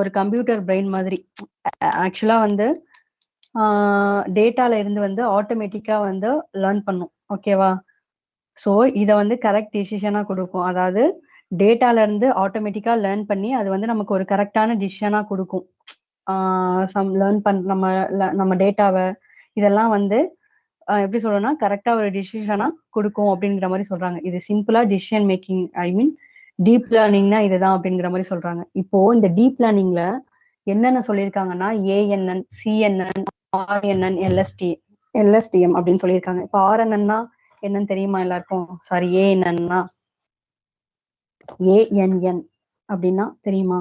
ஒரு computer brain மாதிரி. ஆக்சுவலா வந்து டேட்டால இருந்து வந்து ஆட்டோமேட்டிக்கா வந்து லேர்ன் பண்ணும். ஓகேவா? ஸோ இதை வந்து கரெக்ட் டிசிஷனா கொடுக்கும். அதாவது டேட்டால இருந்து ஆட்டோமேட்டிக்கா லேர்ன் பண்ணி அது வந்து நமக்கு ஒரு கரெக்டான டிசிஷனா கொடுக்கும். சம் லேர்ன் நம்ம டேட்டாவை இதெல்லாம் வந்து எப்படி சொல்லணும்னா கரெக்டா ஒரு டிசிஷனா கொடுக்கும் அப்படிங்கிற மாதிரி சொல்றாங்க. இது சிம்பிளா டிசிஷன் மேக்கிங், ஐ மீன் டீப் லேர்னிங்னா இதுதான் அப்படிங்கிற மாதிரி சொல்றாங்க. இப்போ இந்த டீப் லேர்னிங்ல என்னென்ன சொல்லியிருக்காங்கன்னா ஏஎன்என், சிஎன்என், ஆர்என்என், எல்எஸ்டிஎம் அப்படின்னு சொல்லியிருக்காங்க. இப்போ ஆர்என்என்னா என்னன்னு தெரியுமா எல்லாருக்கும்? சாரி, ஏஎன்என்னா ஏஎன்என் அப்படின்னா தெரியுமா?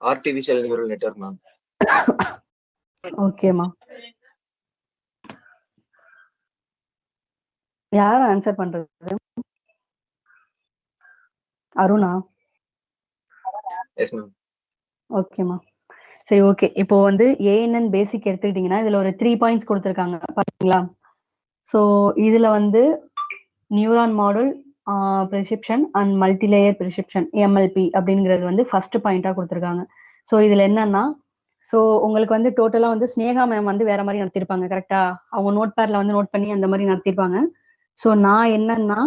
Artificial neural network ma'am. ஓகேமா, யார் ஆன்சர் பண்றது? அருணா? Yes ma'am. ஓகேமா, சரி ஓகே. இப்போ வந்து ஏஎன்என் பேசிக் எடுத்துக்கிட்டீங்கன்னா இதுல ஒரு 3 பாயிண்ட்ஸ் கொடுத்துருக்காங்க பாத்தீங்களா? ஸோ இதுல வந்து neuron model perceptron and multilayer perceptron, MLP அப்படிங்கிறது வந்து ஃபர்ஸ்ட் பாயிண்டா கொடுத்துருக்காங்க. ஸோ இதுல என்னன்னா, ஸோ உங்களுக்கு வந்து டோட்டலா வந்து ஸ்னேகா மேம் வந்து வேற மாதிரி நடத்திருப்பாங்க கரெக்டா? அவங்க நோட் பேட்ல வந்து நோட் பண்ணி அந்த மாதிரி நடத்திருப்பாங்க. ஸோ நான் என்னன்னா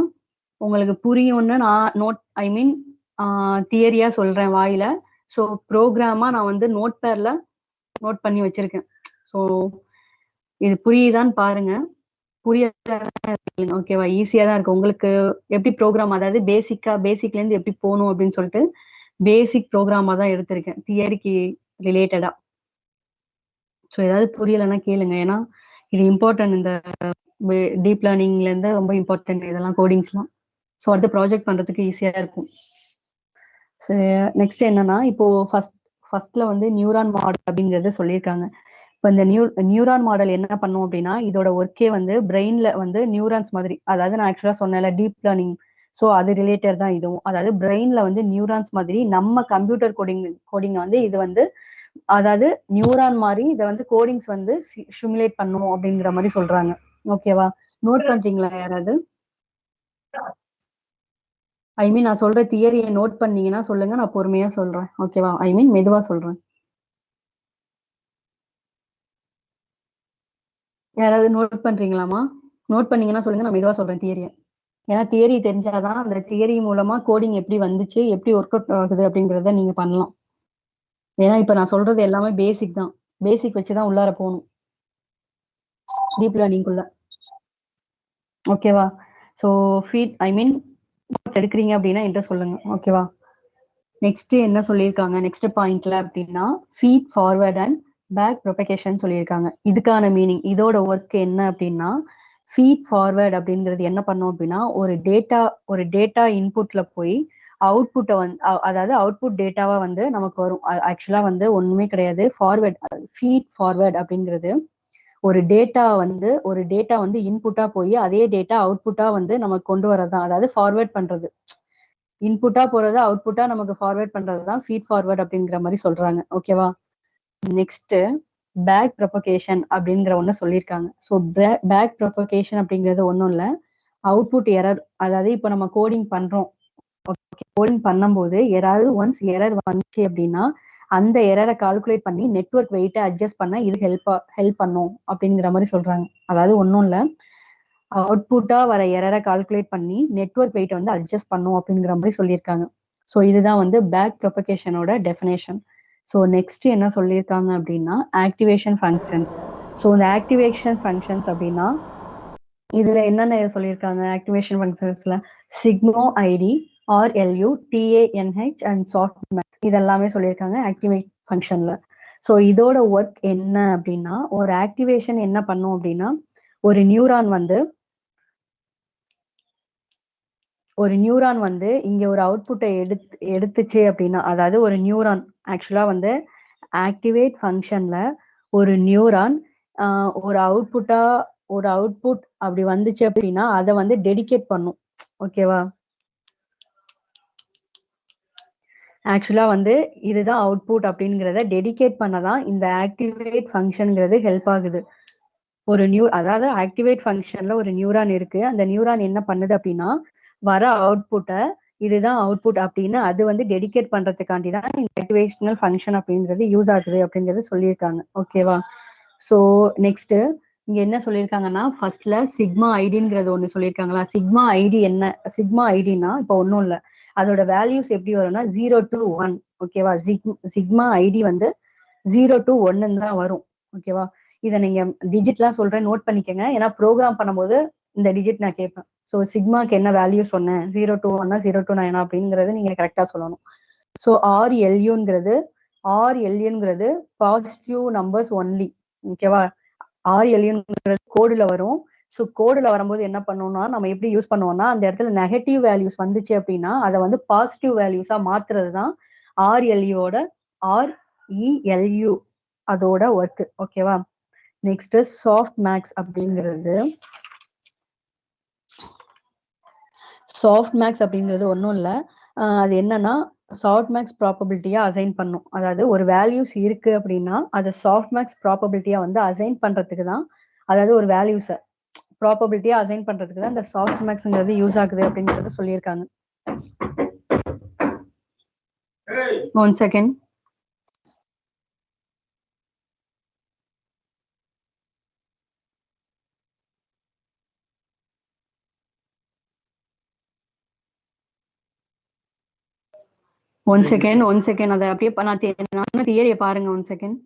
உங்களுக்கு புரியும்னு நான் தியரியா சொல்றேன் வாயில. ஸோ ப்ரோக்ராமா நான் வந்து நோட் பேட்ல நோட் பண்ணி வச்சிருக்கேன். ஸோ இது புரியுதான்னு பாருங்க. ஓகேவா? ஈஸியா தான் இருக்கு உங்களுக்கு. எப்படி ப்ரோக்ராம், அதாவது பேசிக்ல இருந்து எப்படி போகணும் அப்படின்னு சொல்லிட்டு பேசிக் ப்ரோக்ராமா தான் எடுத்திருக்கேன், தியரிக்கு ரிலேட்டடா. ஸோ ஏதாவது புரியலைன்னா கேளுங்க, ஏன்னா இது இம்பார்ட்டன்ட். இந்த டீப் லேர்னிங்ல இருந்து ரொம்ப இம்பார்ட்டன்ட் இதெல்லாம், கோடிங்ஸ்லாம். ஸோ அடுத்து ப்ராஜெக்ட் பண்றதுக்கு ஈஸியா இருக்கும். ஸோ நெக்ஸ்ட் என்னன்னா, இப்போ ஃபர்ஸ்ட்ல வந்து நியூரான் மாடல் அப்படிங்கறது சொல்லியிருக்காங்க. இப்போ இந்த நியூரான் மாடல் என்ன பண்ணும் அப்படின்னா, இதோட ஒர்க்கே வந்து பிரெயின்ல வந்து நியூரான்ஸ் மாதிரி, அதாவது நான் ஆக்சுவலா சொன்னேன்ல டீப் லேர்னிங், ஸோ அது ரிலேட்டட் தான் இதுவும். அதாவது பிரெயின்ல வந்து நியூரான்ஸ் மாதிரி நம்ம கம்ப்யூட்டர் கோடிங் வந்து இது வந்து, அதாவது நியூரான் மாதிரி இதை வந்து கோடிங்ஸ் வந்து சிமுலேட் பண்ணும் அப்படிங்கிற மாதிரி சொல்றாங்க. ஓகேவா? நோட் பண்றீங்களா யாராவது? ஐ மீன் நான் சொல்ற தியரியை நோட் பண்ணீங்கன்னா சொல்லுங்க, நான் பொறுமையா சொல்றேன். ஓகேவா? ஐ மீன் மெதுவா சொல்றேன். யாராவது நோட் பண்றீங்களாமா? நோட் பண்ணீங்கன்னா சொல்லுங்க, நான் மெதுவா சொல்றேன் தியரியை. ஏன்னா தியரி தெரிஞ்சாதான் அந்த தியரி மூலமா கோடிங் எப்படி வந்துச்சு, எப்படி ஒர்க் அவுட் ஆகுது அப்படிங்கிறத நீங்க பண்ணலாம். ஏன்னா இப்ப நான் சொல்றது எல்லாமே பேசிக் தான். பேசிக் வச்சுதான் உள்ளார போகணும் டீப் லேர்னிங்குள்ள. ஓகேவா? ஸோ எடுக்கிறீங்க அப்படின்னா என்கிட்ட சொல்லுங்க. ஓகேவா? நெக்ஸ்ட் என்ன சொல்லியிருக்காங்க நெக்ஸ்ட் பாயிண்ட்ல அப்படின்னா, feed forward and back propagation சொல்லியிருக்காங்க. இதுக்கான மீனிங், இதோட ஒர்க் என்ன அப்படின்னா, ஃபீட் ஃபார்வர்ட் அப்படிங்கிறது என்ன பண்ணும் அப்படின்னா, ஒரு டேட்டா இன்புட்ல போய் அவுட்புட்டை வந்து, அதாவது அவுட்புட் டேட்டாவா வந்து நமக்கு வரும். ஆக்சுவலா வந்து ஒண்ணுமே கிடையாது. ஃபீட் ஃபார்வர்ட் அப்படிங்கிறது ஒரு டேட்டா வந்து இன்புட்டா போய் அதே டேட்டா அவுட்புட்டா வந்து நமக்கு கொண்டு வரதான். அதாவது ஃபார்வர்ட் பண்றது, இன்புட்டா போறது அவுட்புட்டா நமக்கு ஃபார்வர்ட் பண்றது தான் ஃபீட் ஃபார்வர்ட் அப்படிங்கிற மாதிரி சொல்றாங்க. ஓகேவா? நெக்ஸ்ட் பேக் ப்ரொபகேஷன் அப்படிங்கிற ஒண்ணு சொல்லியிருக்காங்க. ஸோ பேக் ப்ரொபகேஷன் அப்படிங்கிறது ஒன்றும் இல்லை, அவுட்புட் எரர். அதாவது இப்போ நம்ம கோடிங் பண்றோம், கோடிங் பண்ணும்போது யாராவது ஒன்ஸ் எரர் வந்துச்சு அப்படின்னா அந்த எரரை கால்குலேட் பண்ணி நெட்வொர்க் வெயிட்டை அட்ஜஸ்ட் பண்ண இது ஹெல்ப் பண்ணும் அப்படிங்கிற மாதிரி சொல்றாங்க. அதாவது ஒன்றும் இல்லை, அவுட்புட்டா வர எரரை கால்குலேட் பண்ணி நெட்வொர்க் வெயிட்டை வந்து அட்ஜஸ்ட் பண்ணும் அப்படிங்கிற மாதிரி சொல்லியிருக்காங்க. ஸோ இதுதான் வந்து பேக் ப்ரொபகேஷனோட டெஃபினேஷன். ஸோ நெக்ஸ்ட் என்ன சொல்லியிருக்காங்க அப்படின்னா, ஆக்டிவேஷன் ஃபங்க்ஷன்ஸ். ஸோ இந்த ஆக்டிவேஷன் ஃபங்க்ஷன்ஸ் அப்படின்னா இதுல என்னென்ன சொல்லியிருக்காங்க ஆக்டிவேஷன் ஃபங்க்ஷன்ஸ்ல? சிக்மோ ஐடி, ஆர்எல்யூ, டிஏஎன்ஹெச் அண்ட் சாஃப்ட்மேக்ஸ், இதெல்லாமே சொல்லியிருக்காங்க ஆக்டிவேட் ஃபங்க்ஷன்ல. ஸோ இதோட ஒர்க் என்ன அப்படின்னா, ஒரு ஆக்டிவேஷன் என்ன பண்ணும் அப்படின்னா, ஒரு நியூரான் வந்து இங்க ஒரு அவுட்புட்டை எடுத்துச்சு அப்படின்னா, அதாவது ஒரு நியூரான் ஆக்சுவலா வந்து ஆக்டிவேட் ஃபங்க்ஷன்ல ஒரு நியூரான் ஒரு அவுட்புட் அப்படி வந்துச்சு அப்படின்னா அதை வந்து டெடிகேட் பண்ணும். ஓகேவா? ஆக்சுவலா வந்து இதுதான் அவுட்புட் அப்படிங்கிறத டெடிகேட் பண்ணதான் இந்த ஆக்டிவேட் ஃபங்க்ஷன்ங்கிறது ஹெல்ப் ஆகுது. அதாவது ஆக்டிவேட் ஃபங்க்ஷன்ல ஒரு நியூரான் இருக்கு. அந்த நியூரான் என்ன பண்ணுது அப்படின்னா, வர அவுட்புட்டை இதுதான் அவுட்புட் அப்படின்னு அது வந்து டெடிகேட் பண்றதுக்காண்டி தான் இந்த ஆக்டிவேஷனல் ஃபங்க்ஷன் அப்படிங்கிறது யூஸ் ஆகுது அப்படிங்கிறது சொல்லியிருக்காங்க. ஓகேவா? ஸோ நெக்ஸ்ட் இங்க என்ன சொல்லியிருக்காங்கன்னா ஃபர்ஸ்ட்ல சிக்மா ஐடிங்கிறது ஒண்ணு சொல்லியிருக்காங்களா? சிக்மா ஐடி என்ன? சிக்மா ஐடினா இப்போ ஒன்றும் இல்லை, அதோட வேல்யூஸ் எப்படி வரும்னா 0 to 1. ஓகேவா? சிக்மா ஐடி வந்து 0 to 1 தான் வரும். ஓகேவா? இதை நீங்க டிஜிட்லாம் சொல்றேன், நோட் பண்ணிக்கங்க. ஏன்னா ப்ரோக்ராம் பண்ணும்போது இந்த டிஜிட் நான் கேட்பேன். ஸோ சிக்மாக்கு என்ன வேல்யூ சொன்னேன், 0 to 1 0 to 9 அப்படிங்கிறது நீங்க கரெக்டா சொல்லணும். ஸோ ஆர்எல்யூங்கிறது பாசிட்டிவ் நம்பர்ஸ் ஒன்லி. ஓகேவா? ஆர்எல்யூங்கிறது கோடுல வரும். ஸோ கோடுல வரும்போது என்ன பண்ணணும்னா நம்ம எப்படி யூஸ் பண்ணுவோம்னா அந்த இடத்துல நெகட்டிவ் வேல்யூஸ் வந்துச்சு அப்படின்னா அதை வந்து பாசிட்டிவ் வேல்யூஸா மாத்துறது தான் ஆர்எல்யூட ஆர்இஎல்யூ அதோட ஒர்க். ஓகேவா? நெக்ஸ்ட் சாஃப்ட் மேக்ஸ் அப்படிங்கிறது ஒன்றும் இல்லை, அது என்னன்னா சாஃப்ட் மேக்ஸ் ப்ராபபிலிட்டியா அசைன் பண்ணும். அதாவது ஒரு வேல்யூஸ் இருக்கு அப்படின்னா அதை சாஃப்ட் மேக்ஸ் ப்ராபபிலிட்டியா வந்து அசைன் பண்றதுக்கு தான், அதாவது ஒரு வேல்யூஸை ப்ராபபிலிட்டியா அசைன் பண்றதுக்கு தான் இந்த சாஃப்ட் மேக்ஸ்ங்கிறது யூஸ் ஆகுது அப்படிங்கறது சொல்லியிருக்காங்க. One second. ஒன் செகண்ட் அதை அப்படியே நான் தியரியை பாருங்க. One second.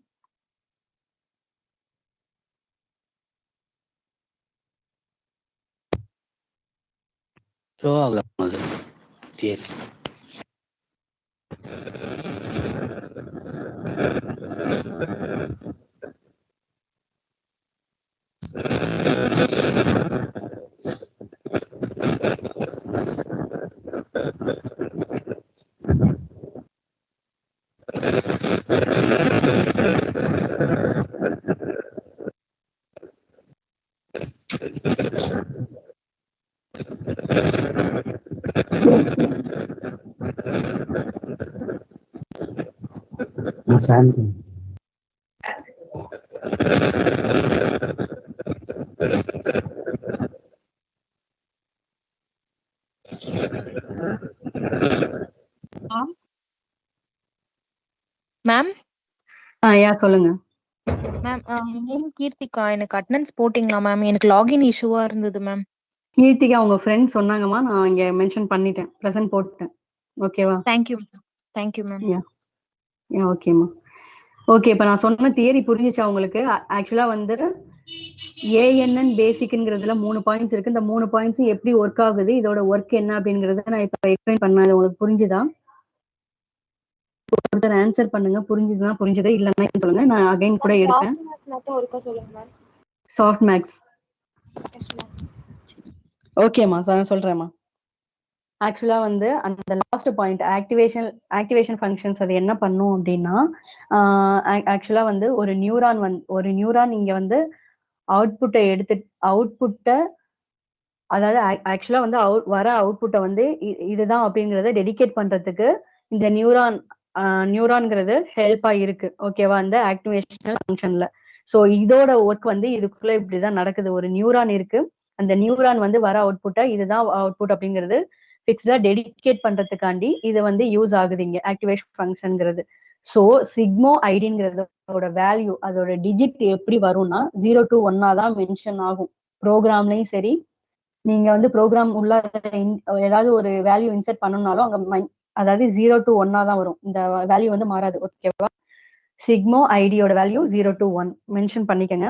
மேம் சொல்லுங்க மேம். நேம் கீர்த்திகா. எனக்கு அட்டெண்டன்ஸ் போட்டிங்களா மேம்? எனக்கு லாகின் இஷ்யூவா இருந்தது மேம். கீர்த்திகா உங்க ஃப்ரெண்ட் சொன்னாங்கம்மா, நான் இங்க மென்ஷன் பண்ணிட்டேன், பிரசன்ட் போட்டுட்டேன். ஓகேவா? Thank you ma'am. ஓகேம்மா. ஓகே, இப்போ நான் சொன்ன தியரி புரிஞ்சுச்சா உங்களுக்கு? ஆக்சுவலா வந்து ஏஎன்என் பேசிக்ங்கிறதுல 3 பாயிண்ட்ஸ் இருக்கு. இந்த 3 பாயிண்ட்ஸ் எப்படி ஒர்க் ஆகுது, இதோட ஒர்க் என்ன அப்படிங்கறத நான் இப்போ எக்ஸ்பிளைன் பண்ணேன். உங்களுக்கு புரிஞ்சுதா? ஒருத்தர் ஆன்சர் பண்ணுங்க, புரிஞ்சுதுன்னா புரிஞ்சுது, இல்லைன்னா சொல்லுங்க, நான் அகைன் கூட எடுப்பேன். Softmax. ஓகேம்மா, சொல்றேம்மா. ஆக்சுவலா வந்து அந்த லாஸ்ட் பாயிண்ட் ஆக்டிவேஷன் ஃபங்க்ஷன்ஸ் அது என்ன பண்ணும் அப்படின்னா, ஆக்சுவலா வந்து ஒரு நியூரான் இங்க வந்து அவுட்புட்டை அதாவது ஆக்சுவலா வந்து வர அவுட்புட்டை வந்து இதுதான் அப்படிங்கறத டெடிகேட் பண்றதுக்கு இந்த நியூரான்ங்கிறது ஹெல்ப்பா இருக்கு. ஓகேவா? அந்த ஆக்டிவேஷனல் ஃபங்க்ஷன்ல. ஸோ இதோட ஒர்க் வந்து இதுக்குள்ள இப்படிதான் நடக்குது. ஒரு நியூரான் இருக்கு, அந்த நியூரான் வந்து வர அவுட்புட்டை இதுதான் அவுட்புட் அப்படிங்கிறது ஃபிக்ஸ்டா டெடிகேட் பண்றதுக்காண்டி இது வந்து யூஸ் ஆகுது இங்க ஆக்டிவேஷன் ஃபங்க்ஷன்ங்கிறது. ஸோ சிக்மோ ஐடிங்கிறதோட வேல்யூ, அதோட டிஜிட் எப்படி வரும்னா 0 to 1 தான் மென்ஷன் ஆகும். ப்ரோக்ராம்லயும் சரி, நீங்க வந்து ப்ரோக்ராம் உள்ள ஏதாவது ஒரு வேல்யூ இன்சர்ட் பண்ணணும்னாலும் அங்க அதாவது 0 to 1 தான் வரும். இந்த வேல்யூ வந்து மாறாது. ஓகேவா? சிக்மோ ஐடியோட வேல்யூ 0 to 1 மென்ஷன் பண்ணிக்கங்க.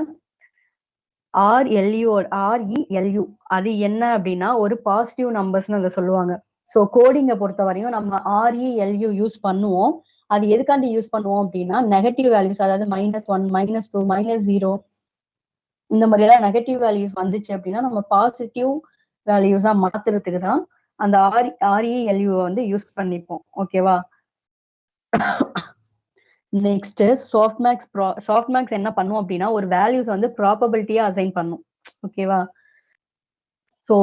ஆர்இஎல்யூ அது என்ன அப்படின்னா ஒரு பாசிட்டிவ் நம்பர்ஸ்னு அதை சொல்லுவாங்க. ஸோ கோடிங்கை பொறுத்த வரையும் நம்ம ஆர்இஎல்யூ யூஸ் பண்ணுவோம். அது எதுக்காண்டி யூஸ் பண்ணுவோம் அப்படின்னா நெகட்டிவ் வேல்யூஸ், அதாவது -1 -2 -0 இந்த மாதிரி எல்லாம் நெகட்டிவ் வேல்யூஸ் வந்துச்சு அப்படின்னா நம்ம பாசிட்டிவ் வேல்யூஸா மாத்துறதுக்கு தான் அந்த ஆர்இஎல்யூ வந்து யூஸ் பண்ணிப்போம். ஓகேவா? நெக்ஸ்ட் சாஃப்ட் மேக்ஸ் என்ன பண்ணும் அப்படின்னா ஒரு வேல்யூஸ் வந்து ப்ராபபிலிட்டியா அசைன் பண்ணும். ஓகேவா? ஸோ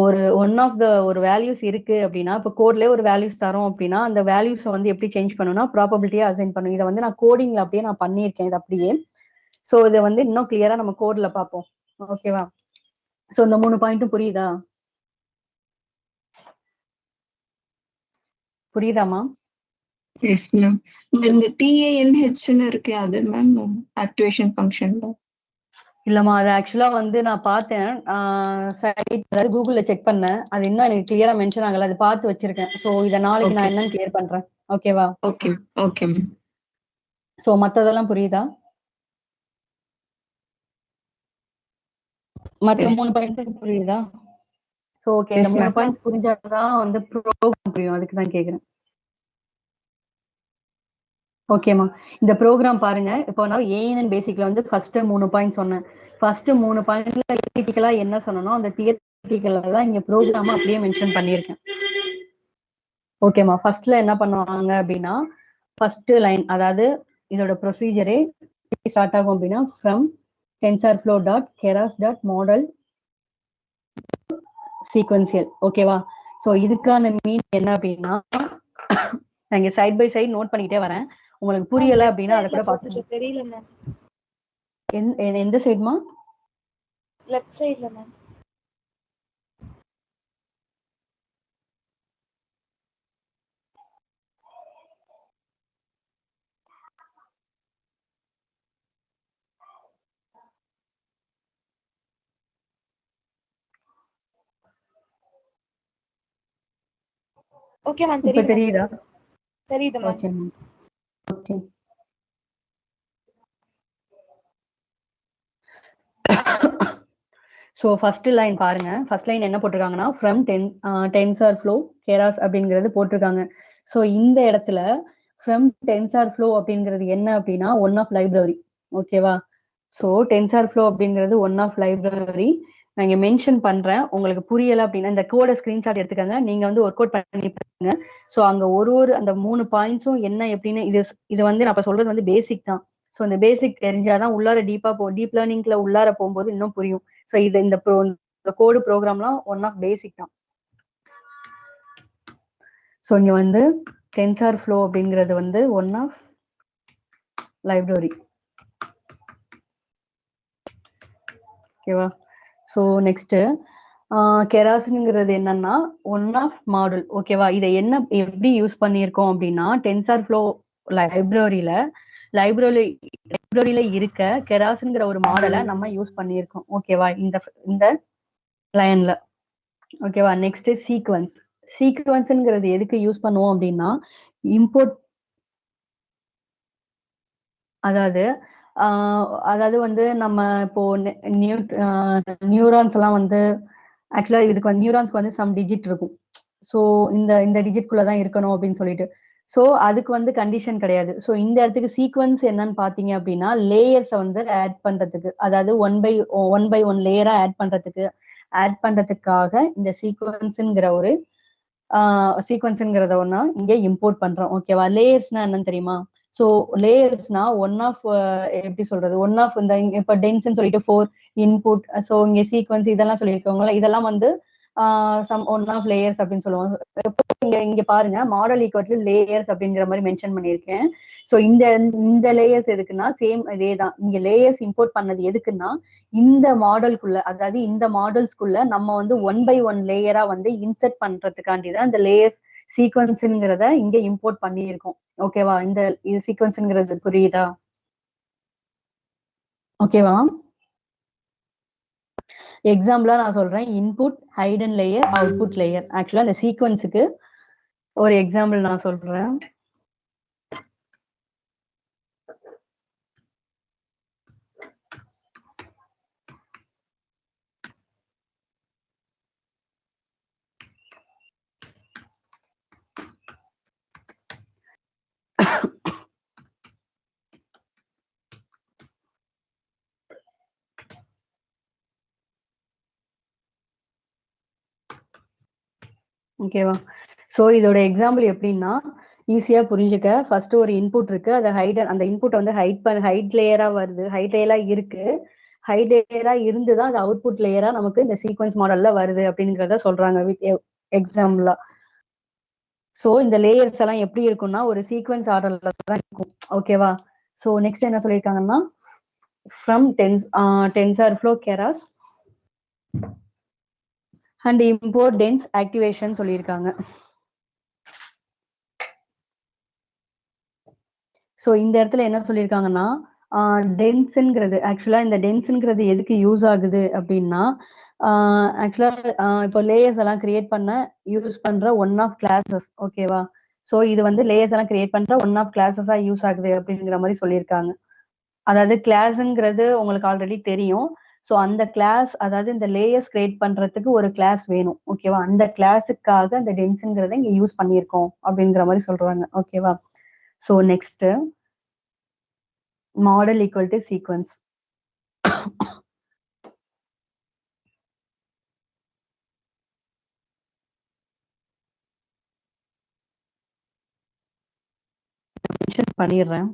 ஒரு வேல்யூஸ் இருக்கு அப்படின்னா, இப்போ கோட்லயே ஒரு வேல்யூஸ் தரோம் அப்படின்னா அந்த வேல்யூஸை வந்து எப்படி சேஞ்ச் பண்ணும்னா ப்ராபபிலிட்டியா அசைன் பண்ணும். இதை வந்து நான் கோடிங்ல அப்படியே நான் பண்ணியிருக்கேன் இது அப்படியே. ஸோ இதை வந்து இன்னும் கிளியரா நம்ம கோட்ல பார்ப்போம். ஓகேவா? ஸோ இந்த 3 பாயிண்ட்டும் புரியுதா? புரியுதாமா? Yes ma'am. இந்த TANH இருக்கு அது மேம் ஆக்டிவேஷன் ஃபங்க்ஷன்ல. இல்லம்மா, அது ஆக்சுவலா வந்து நான் பார்த்தேன். சைட் அதாவது கூகுள்ல செக் பண்ணேன். அது இன்னும் எனக்கு கிளியரா மென்ஷன் ஆகல. அது பார்த்து வச்சிருக்கேன். ஸோ இதை நாளைக்கு நான் என்னன்னு கிளியர் பண்றேன். ஓகேவா? Okay okay ma'am. ஸோ மற்றதெல்லாம் புரியுதா? மற்ற 3 பாயிண்ட் புரியுதா? ஸோ ஓகே, இந்த 3 பாயிண்ட் புரிஞ்சாதான் வந்து ப்ரோக்ராம் புரியும். அதுக்கு தான் கேட்குறேன். ஓகேம்மா, இந்த ப்ரோக்ராம் பாருங்க. இப்போ நான் ஏஎன்என் பேசிக்ல வந்து ஃபர்ஸ்ட் 3 பாயிண்ட் சொன்னேன். ஃபர்ஸ்ட் 3 பாயிண்ட்ல தியரிட்டிக்கலா என்ன சொன்னனோ அந்த தியரிட்டிக்கலா தான் இங்க ப்ரோக்ராம் அப்படியே மென்ஷன் பண்ணியிருக்கேன். ஓகேம்மா, ஃபர்ஸ்ட்ல என்ன பண்ணுவாங்க அப்படின்னா, ஃபர்ஸ்ட் லைன் அதாவது இதோட ப்ரொசீஜரே ஸ்டார்ட் ஆகும் அப்படின்னா ஃப்ரம் tensorflow.keras.model sequential. ஓகேவா? ஸோ இதுக்கான மீன் என்ன அப்படின்னா, நான் இங்க சைட் பை சைட் நோட் பண்ணிட்டே வரேன். உங்களுக்கு புரியல அப்படின்னா அதை கூட பாத்துங்க. தெரியல மேம். எந்த சைடுமா? லெஃப்ட் சைடுல மேம். ஓகே மேம், இப்ப தெரியுதா? தெரியுது ma'am. Okay ma'am. Okay. So first line பாருங்க. ஃபர்ஸ்ட் லைன் என்ன போட்டிருக்காங்கன்னா ஃப்ரம் TensorFlow Keras அப்படிங்கிறது போட்டிருக்காங்க. ஸோ இந்த இடத்துல ஃப்ரம் TensorFlow அப்படிங்கிறது என்ன அப்படின்னா ஒன் ஆஃப் லைப்ரரி. ஓகேவா? ஸோ TensorFlow அப்படிங்கிறது ஒன் ஆஃப் லைப்ரரி. நான் இங்க மென்ஷன் பண்றேன். உங்களுக்கு புரியல அப்படின்னா இந்த கோட ஸ்கிரீன்ஷாட் எடுத்துக்கங்க. நீங்க வந்து ஒர்க் அவுட் பண்ணி பாருங்க. ஸோ அங்க ஒரு அந்த 3 பாயிண்ட்ஸும் என்ன எப்படின்னு இது வந்து நான் இப்ப சொல்றது வந்து பேசிக் தான். ஸோ இந்த பேசிக் தெரிஞ்சாதான் உள்ளார டீப் லேர்னிங்ல உள்ளார போகும்போது இன்னும் புரியும். ஸோ இந்த கோடு ப்ரோக்ராம்லாம் ஒன் ஆஃப் பேசிக் தான். ஸோ இங்க வந்து TensorFlow அப்படிங்கிறது வந்து ஒன் ஆஃப் லைப்ரரி. ஓகேவா? ஸோ நெக்ஸ்ட் கெராஸ்ங்கிறது என்னன்னா ஒன் ஆஃப் மாடல். ஓகேவா? இதை எப்படி யூஸ் பண்ணியிருக்கோம் அப்படின்னா TensorFlow லைப்ரரியில இருக்க கெராஸ்ங்கிற ஒரு மாடலை நம்ம யூஸ் பண்ணியிருக்கோம். ஓகேவா? இந்த லைன்ல. ஓகேவா? நெக்ஸ்ட் சீக்வன்ஸ்ங்கிறது எதுக்கு யூஸ் பண்ணுவோம் அப்படின்னா இம்போர்ட், அதாவது வந்து நம்ம இப்போ நியூரான்ஸ் எல்லாம் வந்து ஆக்சுவலா இதுக்கு வந்து நியூரான்ஸ்க்கு வந்து சம் டிஜிட் இருக்கும். ஸோ இந்த டிஜிட்குள்ளதான் இருக்கணும் அப்படின்னு சொல்லிட்டு. ஸோ அதுக்கு வந்து கண்டிஷன் கிடையாது. ஸோ இந்த இடத்துக்கு சீக்வன்ஸ் என்னன்னு பாத்தீங்க அப்படின்னா லேயர்ஸை வந்து ஆட் பண்றதுக்கு, அதாவது ஒன் பை ஒன் லேயரா ஆட் பண்றதுக்காக இந்த சீக்வன்ஸ்ங்கிறத ஒன்னா இங்க இம்போர்ட் பண்றோம். ஓகேவா? லேயர்ஸ்னா என்னன்னு தெரியுமா? ஸோ லேயர்ஸ்னா ஒன் ஆஃப் எப்படி சொல்றது, ஒன் ஆஃப் இந்த இப்ப டென்ஸ்ன்னு சொல்லிட்டு 4 இன்புட். ஸோ இங்க சீக்வன்ஸ் இதெல்லாம் சொல்லியிருக்கோங்களா, இதெல்லாம் வந்து சம் ஒன் ஆஃப் லேயர்ஸ் அப்படின்னு சொல்லுவாங்க. இங்க பாருங்க, மாடல் ஈக்குவல் லேயர்ஸ் அப்படிங்கிற மாதிரி மென்ஷன் பண்ணியிருக்கேன். ஸோ இந்த லேயர்ஸ் எதுக்குன்னா சேம் இதே தான். இங்க லேயர்ஸ் இம்போர்ட் பண்ணது எதுக்குன்னா இந்த மாடலுக்குள்ள, அதாவது இந்த மாடல்ஸ்குள்ள நம்ம வந்து ஒன் பை ஒன் லேயரா வந்து இன்சர்ட் பண்றதுக்காண்டி தான் இந்த லேயர்ஸ் சீக்வன்ஸ்ங்கிறத இங்க இம்போர்ட் பண்ணியிருக்கோம். ஓகேவா? இது சீக்வன்ஸ்ங்கிறது புரியுதா? ஓகேவா? எக்ஸாம்பிளா நான் சொல்றேன். Input, Hayden layer, output layer. ஆக்சுவலா இந்த சீக்வன்ஸுக்கு ஒரு எக்ஸாம்பிள் நான் சொல்றேன். ஓகேவா? ஸோ இதோட எக்ஸாம்பிள் எப்படின்னா ஈஸியா புரிஞ்சுக்க, ஃபர்ஸ்ட் ஒரு இன்புட் இருக்கு. அந்த இன்புட் வந்து ஹைட் லேயரா வருது, ஹைட் லேயரா இருக்கு. ஹைட் லேயரா இருந்துதான் அது அவுட்புட் லேயரா நமக்கு இந்த சீக்வன்ஸ் மாடல்ல வருது அப்படிங்கிறத சொல்றாங்க வித் எக்ஸாம்பிளா. ஸோ இந்த லேயர்ஸ் எல்லாம் எப்படி இருக்கும்னா ஒரு சீக்வன்ஸ் ஆர்டர்ல தான் இருக்கும். ஓகேவா? ஸோ நெக்ஸ்ட் என்ன சொல்லியிருக்காங்கன்னா from TensorFlow Keras and import dense activation சொல்லியிருக்காங்க. ஸோ இந்த இடத்துல என்ன சொல்லியிருக்காங்கன்னா டென்ஸ்ங்கிறது ஆக்சுவலா இந்த டென்ஸ்ங்கிறது எதுக்கு யூஸ் ஆகுது அப்படின்னா ஆக்சுவலா இப்போ லேயர்ஸ் எல்லாம் கிரியேட் பண்ண யூஸ் பண்ற ஒன் ஆஃப் கிளாஸஸ் ஓகேவா. ஸோ இது வந்து லேயர்ஸ் எல்லாம் கிரியேட் பண்ற ஒன் ஆஃப் கிளாஸஸா யூஸ் ஆகுது அப்படிங்கிற மாதிரி சொல்லியிருக்காங்க. அதாவது கிளாஸ்ங்கிறது உங்களுக்கு ஆல்ரெடி தெரியும். ஸோ அந்த கிளாஸ் அதாவது இந்த லேயர்ஸ் கிரியேட் பண்றதுக்கு ஒரு கிளாஸ் வேணும் ஓகேவா. அந்த கிளாஸுக்காக அந்த டென்ஸ்ங்கிறத இங்க யூஸ் பண்ணியிருக்கோம் அப்படிங்கிற மாதிரி சொல்றாங்க ஓகேவா. So next model equal to sequence. பண்ணிடுறேன்.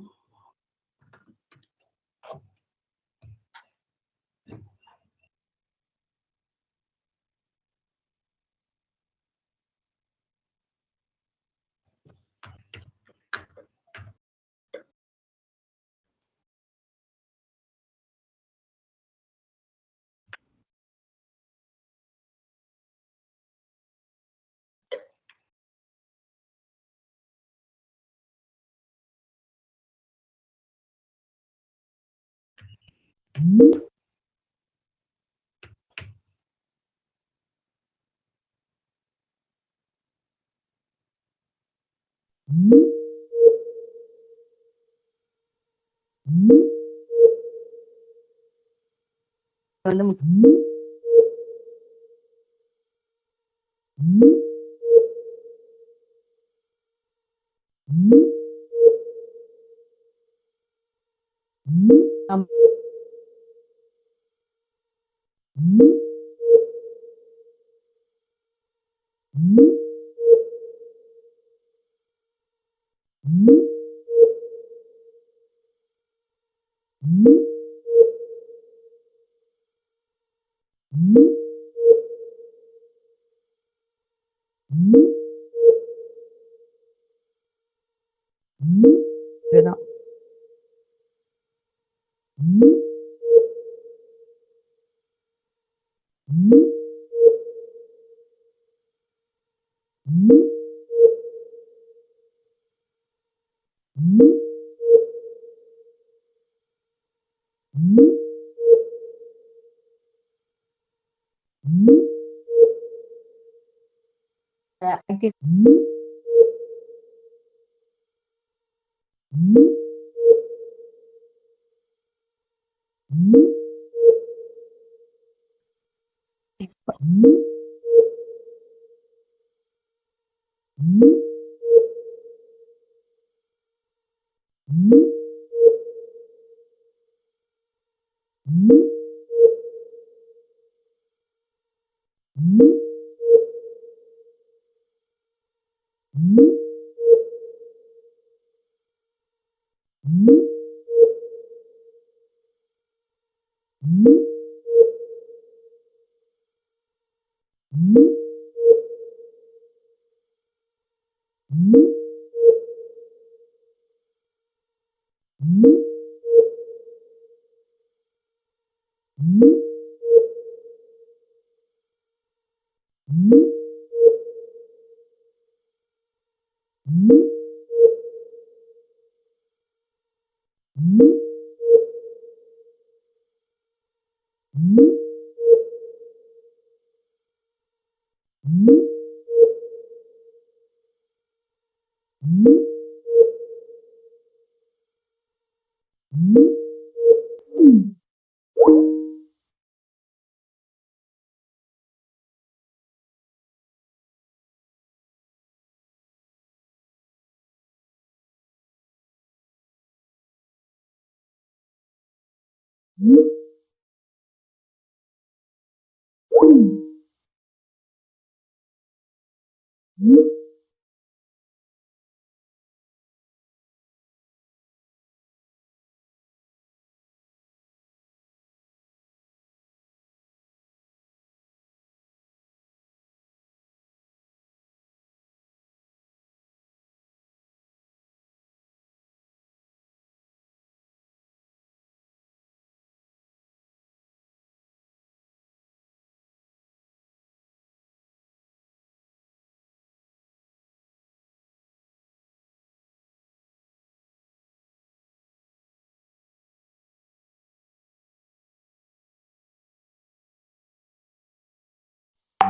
வந்து இதுதான்.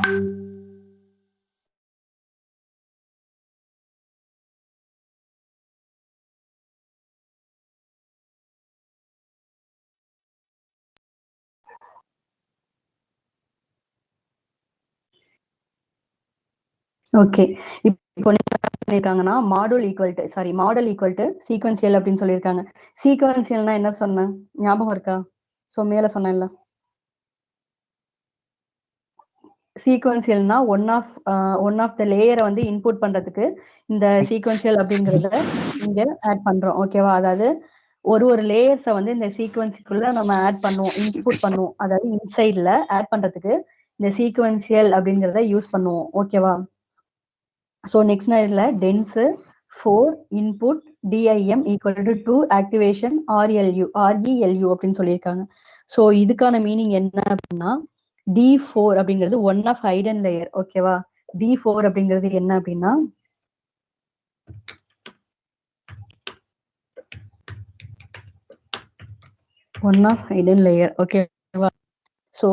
ஓகே. இப்போ என்ன பண்ணிருக்காங்கன்னா மாடல் ஈக்குவல் டு சீக்வென்சியல் அப்படின்னு சொல்லியிருக்காங்க. சீக்வென்சியல்னா என்ன சொன்னேன் ஞாபகம் இருக்கா? சோ மேல சொன்னேன்ல, சீக்வென்சியல்னா ஒன் ஆஃப் த லேயரை வந்து இன்புட் பண்றதுக்கு இந்த சீக்வென்சியல் அப்படிங்கறத இங்க ஆட் பண்றோம். ஓகேவா? அதாவது ஒரு லேயர்ஸை வந்து இந்த சீக்வென்ஸுக்குள்ள நம்ம ஆட் பண்ணுவோம், இன்புட் பண்ணுவோம். அதாவது இன்சைட்ல ஆட் பண்றதுக்கு இந்த சீக்வென்சியல் அப்படிங்கறத யூஸ் பண்ணுவோம். ஓகேவா? ஸோ நெக்ஸ்ட் இதுல dense 4 input DIM equal to 2 activation RELU அப்படின்னு சொல்லியிருக்காங்க. ஸோ இதுக்கான மீனிங் என்ன அப்படின்னா D4 அப்படிங்கிறது ஒன் ஆஃப் ஹைடன் லேயர். ஓகேவா? D4 அப்படிங்கிறது என்ன அப்படின்னா ஒன் ஆஃப் ஹைடன் லேயர். ஓகேவா? ஸோ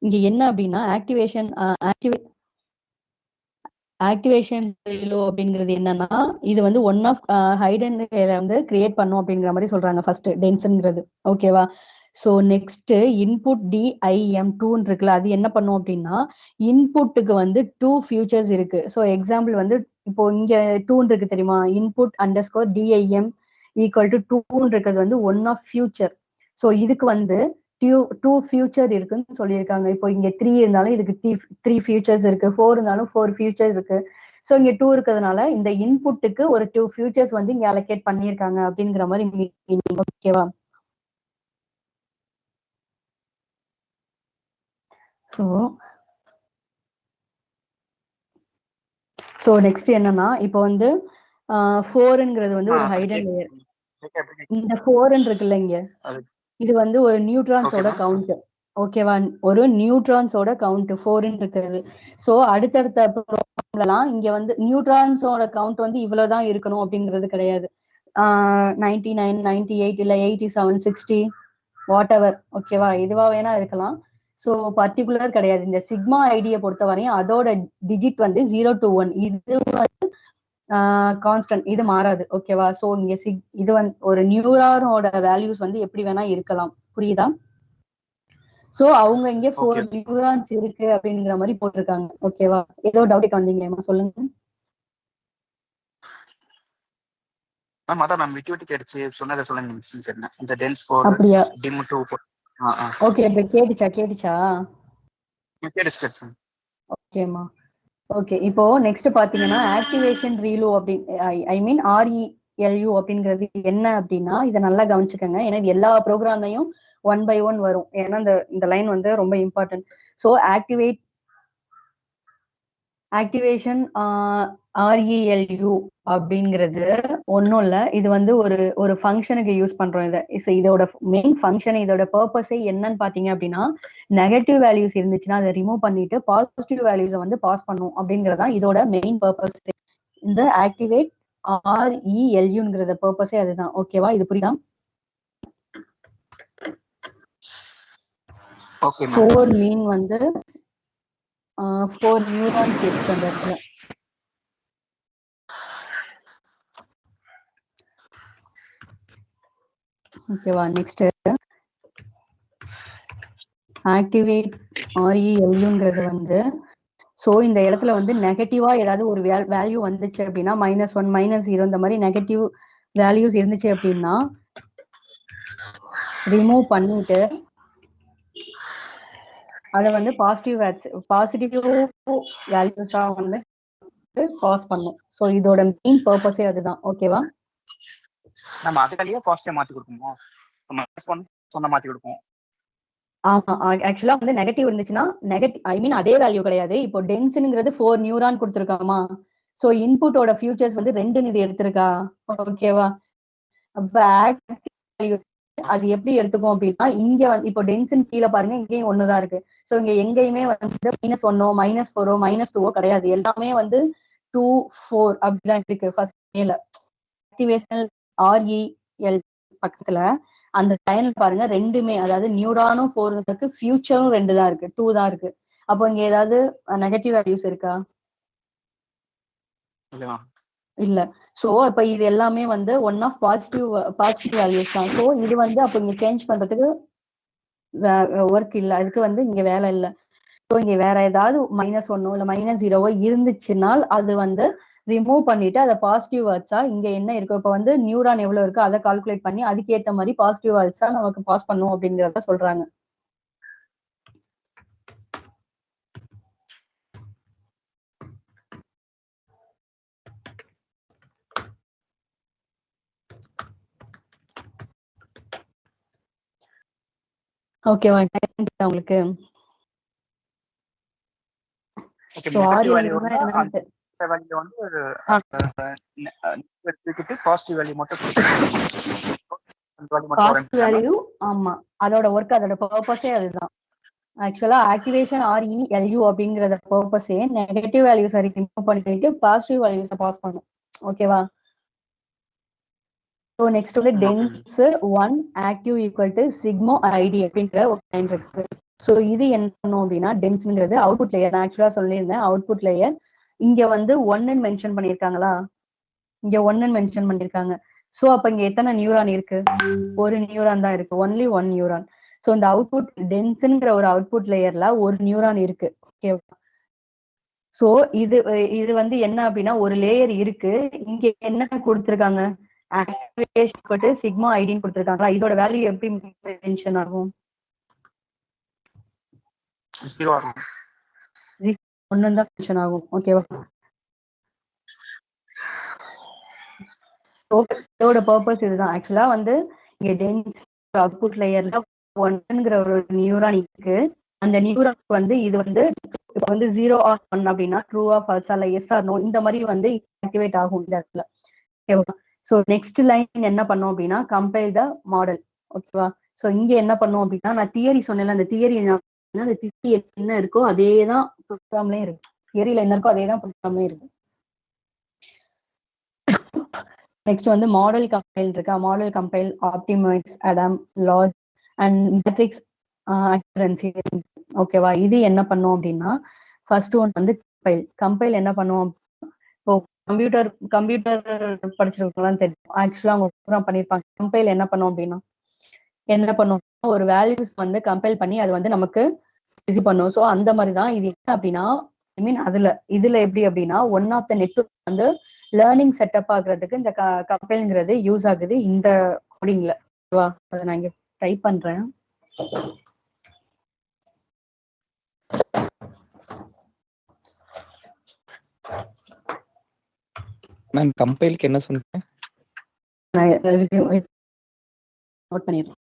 இங்க என்ன அப்படின்னா ஆக்டிவேஷன் ரீலோ அப்படிங்கிறது என்னன்னா இது வந்து ஒன் ஆஃப் ஹைடன் வந்து கிரியேட் பண்ணும் அப்படிங்கிற மாதிரி சொல்றாங்க ஃபர்ஸ்ட் டென்ஸ்ங்கிறது. ஓகேவா? ஸோ நெக்ஸ்ட் இன்புட் DIM2 இருக்குல்ல, அது என்ன பண்ணும் அப்படின்னா இன்புட்டுக்கு வந்து 2 ஃபியூச்சர்ஸ் இருக்கு. ஸோ எக்ஸாம்பிள் வந்து இப்போ இங்க 2 இருக்கு தெரியுமா, input underscore DIM equal to 2 இருக்கிறது வந்து ஒன் ஆஃப் ஃபியூச்சர். ஸோ இதுக்கு வந்து டூ ஃபியூச்சர் இருக்குன்னு சொல்லியிருக்காங்க. இப்போ இங்க 3 இருந்தாலும் இதுக்கு 3 ஃபியூச்சர்ஸ் இருக்கு, 4 இருந்தாலும் 4 ஃபியூச்சர்ஸ் இருக்கு. ஸோ இங்க 2 இருக்கிறதுனால இந்த இன்புட்டுக்கு ஒரு 2 ஃபியூச்சர்ஸ் வந்து இங்க அலோகேட் பண்ணியிருக்காங்க அப்படிங்கிற மாதிரி மீனிங். ஓகேவா? ஸோ நெக்ஸ்ட் என்னன்னா இப்போ வந்து 4ங்கிறது வந்து ஒரு ஹைடன் லேயர். இந்த 4 இருக்குல்ல இங்க, இது வந்து ஒரு நியூட்ரான்ஸோட கவுண்ட். ஓகேவா? ஒரு நியூட்ரான்ஸோட கவுண்ட் 4 இருக்கிறது. ஸோ அடுத்தடுத்த ப்ரோக்ராம்லாம் இங்க வந்து நியூட்ரான்ஸோட கவுண்ட் வந்து இவ்வளவுதான் இருக்கணும் அப்படிங்கிறது கிடையாது. 99, 98 இல்ல 87, 60 வாட் எவர். ஓகேவா? இதுவா வேணா இருக்கலாம். ஸோ பர்டிகுலர் கிடையாது. இந்த சிக்மா ஐடியை பொறுத்த வரையும் அதோட டிஜிட் வந்து 0 to 1. இது வந்து கான்ஸ்டன்ட், இது மாறாது. ஓகேவா? ஸோ இங்க இது வந்து ஒரு நியூரானோட வேல்யூஸ் வந்து எப்படி வேணா இருக்கலாம். புரியுதா? சோ அவங்க இங்க 4 நியூரான்ஸ் இருக்கு அப்படிங்கிற மாதிரி போட்டிருக்காங்க. ஓகேவா? ஏதோ டவுட் வந்தீங்களேமா, சொல்லுங்க. மேம் அதான் மேம் விட்டு விட்டு கேட்டுச்சு, சொன்னதை சொல்லுங்க. இந்த டென்ஸ் 4 அப்படியா? டிம் 2. ஓகே, இப்ப கேட்டுச்சா? கேட்டுச்சு. ஓகேமா. ஓகே, இப்போ நெக்ஸ்ட் பாத்தீங்கன்னா ஆக்டிவேஷன் ரீலோ ஐ மீன் RELU அப்படிங்கிறது என்ன அப்படின்னா இதை நல்லா கவனிச்சுக்கோங்க. ஏன்னா எல்லா ப்ரோக்ராம்லையும் 1 by 1 வரும். ஏன்னா இந்த லைன் வந்து ரொம்ப இம்பார்ட்டன்ட். ஸோ ஆக்டிவேஷன் RELU அப்படிங்கிறது ஒன்றும் இல்லை, இது வந்து ஒரு ஃபங்க்ஷனுக்கு யூஸ் பண்றோம். இதோட மெயின் ஃபங்க்ஷன், இதோட பர்பஸே என்னன்னு பாத்தீங்க அப்படின்னா நெகட்டிவ் வேல்யூஸ் இருந்துச்சுன்னா அதை ரிமூவ் பண்ணிட்டு பாசிட்டிவ் வேல்யூஸை வந்து பாஸ் பண்ணும் அப்படிங்கறதான் இதோட மெயின் பர்பஸ். இந்த ஆக்டிவேட் RELUங்கிறத பர்பஸே அதுதான். ஓகேவா? இது புரியுதா? 4 மீன் வந்து 4 நியூரான்ஸ் இருக்கு அந்த இடத்துல. ஓகேவா? நெக்ஸ்ட் ஆக்டிவேட் RELUங்கிறது வந்து சோ இந்த இடத்துல வந்து நெகட்டிவா ஏதாவது ஒரு வேல்யூ வந்துச்சு அப்படின்னா -1, -0 இந்த மாதிரி நெகட்டிவ் வேல்யூஸ் இருந்துச்சு அப்படின்னா ரிமூவ் பண்ணிட்டு அதை வந்து பாசிட்டிவ் வேல்யூஸா வந்து பாஸ் பண்ணும். சோ இதோட மெயின் பர்பஸே அதுதான். ஓகேவா? நம்ம அதுக்கலியே பாசிட்டிவ் மாத்தி கொடுப்போம். சொன்ன மாத்தி கொடுப்போம். ஆமா, ஆக்சுவலா வந்து நெகட்டிவ் இருந்துச்சுன்னா ஐ மீன் அதே வேல்யூ கிடையாது. இப்போ டென்ஸ்ங்கிறது 4 நியூரான் கொடுத்துருக்காமா, சோ இன்புட்டோட ஃபியூச்சர்ஸ் வந்து 2 இது எடுத்திருக்கா. ஓகேவா? அப்ப அது எப்படி எடுத்துக்கும் அப்படின்னா இங்க வந்து இப்போ டென்ஸ்ன்னு கீழே பாருங்க, இங்கேயும் ஒண்ணுதான் இருக்கு. சோ இங்க எங்கேயுமே வந்து -1, -4, -2 கிடையாது. எல்லாமே வந்து 2, 4 அப்படிதான் இருக்கு. ஃபர்ஸ்ட் மேல ஆக்டிவேஷனல் REL பக்கத்துல அந்த லைன்ல பாருங்க, ரெண்டுமே அதாவது நியூரானும் 4 இருக்கு, ஃபியூச்சரும் 2 தான் இருக்கு, 2 தான் இருக்கு. அப்போ இங்க ஏதாவது நெகட்டிவ் வேல்யூஸ் இருக்கா? இல்லையா? இல்ல. சோ இப்ப இது எல்லாமே வந்து ஒன் ஆஃப் பாசிட்டிவ் வேல்யூஸ் தான். சோ இது வந்து அப்ப இங்க சேஞ்ச் பண்றதுக்கு ஒர்க் இல்ல, அதுக்கு வந்து இங்க வேலை இல்ல. ஸோ இங்க வேற ஏதாவது -1 இல்ல -0 இருந்துச்சுனால் அது வந்து ரிமூவ் பண்ணிட்டு அதை பாசிட்டிவ் வேர்ட்ஸா இங்க என்ன இருக்கு, இப்ப வந்து நியூரான் எவ்வளவு இருக்கு அதை கால்குலேட் பண்ணி அதுக்கு ஏத்த மாதிரி பாசிட்டிவ் வேர்ட்ஸா நமக்கு பாஸ் பண்ணும் அப்படிங்கறத சொல்றாங்க. ஓகேவா உங்களுக்கு? ஓகே, ஸோ நெகட்டிவ் வேல்யூ ஆரியம்னா இருந்தா என்னன்னு அந்த வேல்யூ வந்து ஆ, எடுத்துக்கிட்டு பாசிட்டிவ் வேல்யூ மட்டும் அந்த வேல்யூ மட்டும் பாசிட்டிவ் வரேன். வேல்யூ. ஆமா, அதோட ஒர்க், அதோட பர்பஸே அதுதான். ஆக்சுவலா ஆக்டிவேஷன் RELU அப்படிங்கறத பர்பஸே நெகட்டிவ் வேல்யூஸ் ரிமூவ் பண்ணிட்டு பாசிட்டிவ் வேல்யூஸ் பாஸ் பண்ணும். ஓகேவா? ஸோ நெக்ஸ்ட் வந்து dense 1 active equal to sigmoid அப்படின்ற ஒரு லைன் இருக்கு. ஸோ இது என்ன பண்ணும் அப்படின்னா டென்ஸ்ங்கிறது அவுட்புட் லேயர். நான் ஆக்சுவலா சொல்லியிருந்தேன் அவுட்புட் லேயர். இங்க வந்து 1ன்னு மென்ஷன் பண்ணியிருக்காங்களா? இங்க 1ன்னு மென்ஷன் பண்ணியிருக்காங்க. ஸோ அப்ப இங்க எத்தனை நியூரான் இருக்கு? ஒரு நியூரான் தான் இருக்கு, ஒன்லி 1 நியூரான். ஸோ இந்த அவுட்புட் டென்ஸ்ங்கிற ஒரு அவுட்புட் லேயர்ல ஒரு நியூரான் இருக்கு. ஓகேவா? ஸோ இது இது வந்து என்ன அப்படின்னா ஒரு லேயர் இருக்கு. இங்க என்ன கொடுத்திருக்காங்க? ஆக்டிவேஷன் சிக்மா ஐடின்னு கொடுத்திருக்காங்களா? இதோட வேல்யூ எப்படி மென்ஷன் ஆகும்? 0 ஆகும். 1 தான் மென்ஷன் ஆகும். ஓகேவா? இதோட பர்பஸ் இதுதான். ஆக்சுவலா வந்து இங்க டென்ஸ் அவுட்புட் லேயர்ல 1ங்கிற ஒரு நியூரான் இருக்கு. அந்த நியூரானுக்கு வந்து இது வந்து இப்ப வந்து 0 ஆர் 1 அப்படின்னா ட்ரூவா ஃபால்ஸா இல்ல எஸ் ஆர் நோ இந்த மாதிரி வந்து ஆக்டிவேட் ஆகும் இந்த இடத்துல. ஓகேவா? ஸோ நெக்ஸ்ட் லைன் என்ன பண்ணும் அப்படின்னா கம்பைல் த மாடல். ஓகேவா? ஸோ இங்க என்ன பண்ணும் அப்படின்னா நான் தியரி சொன்னேன்ல, அந்த தியரி அந்த தியரி என்ன இருக்கோ அதே தான் ப்ரோக்ராம்லயும் இருக்கு. தியரியில என்ன இருக்கோ அதே தான் ப்ரோக்ராம்லயும் இருக்கு. நெக்ஸ்ட் வந்து மாடல் கம்பைல் இருக்கா? Model compile optimize Adam loss and metrics accuracy. ஓகேவா? இது என்ன பண்ணும் அப்படின்னா ஃபர்ஸ்ட் ஒன் வந்து கம்பைல் என்ன பண்ணுவோம்? இப்போ கம்ப்யூட்டர் கம்ப்யூட்டர் படிச்சிருக்கலாம் தெரியும். ஆக்சுவலா அவங்க ப்ரோக்ராம் பண்ணிருப்பாங்க. கம்பைல் என்ன பண்ணும் அப்படின்னா என்ன பண்ணும்? ஒரு வேல்யூஸ் வந்து கம்பைல் பண்ணி அது வந்து நமக்கு ரிசீவ் பண்ணும். ஸோ அந்த மாதிரி தான் இது என்ன அப்படின்னா ஐ மீன் இதுல எப்படி அப்படின்னா ஒன் ஆஃப் த நெட்வொர்க் வந்து லேர்னிங் செட்டப் ஆகுறதுக்கு இந்த கம்பைல்ங்கிறது யூஸ் ஆகுது இந்த கோடிங்ல. அதை நான் இங்க டைப் பண்றேன். மேம் கம்பைலுக்கு என்ன சொன்னீங்க? நோட் பண்ணிடுறேன்.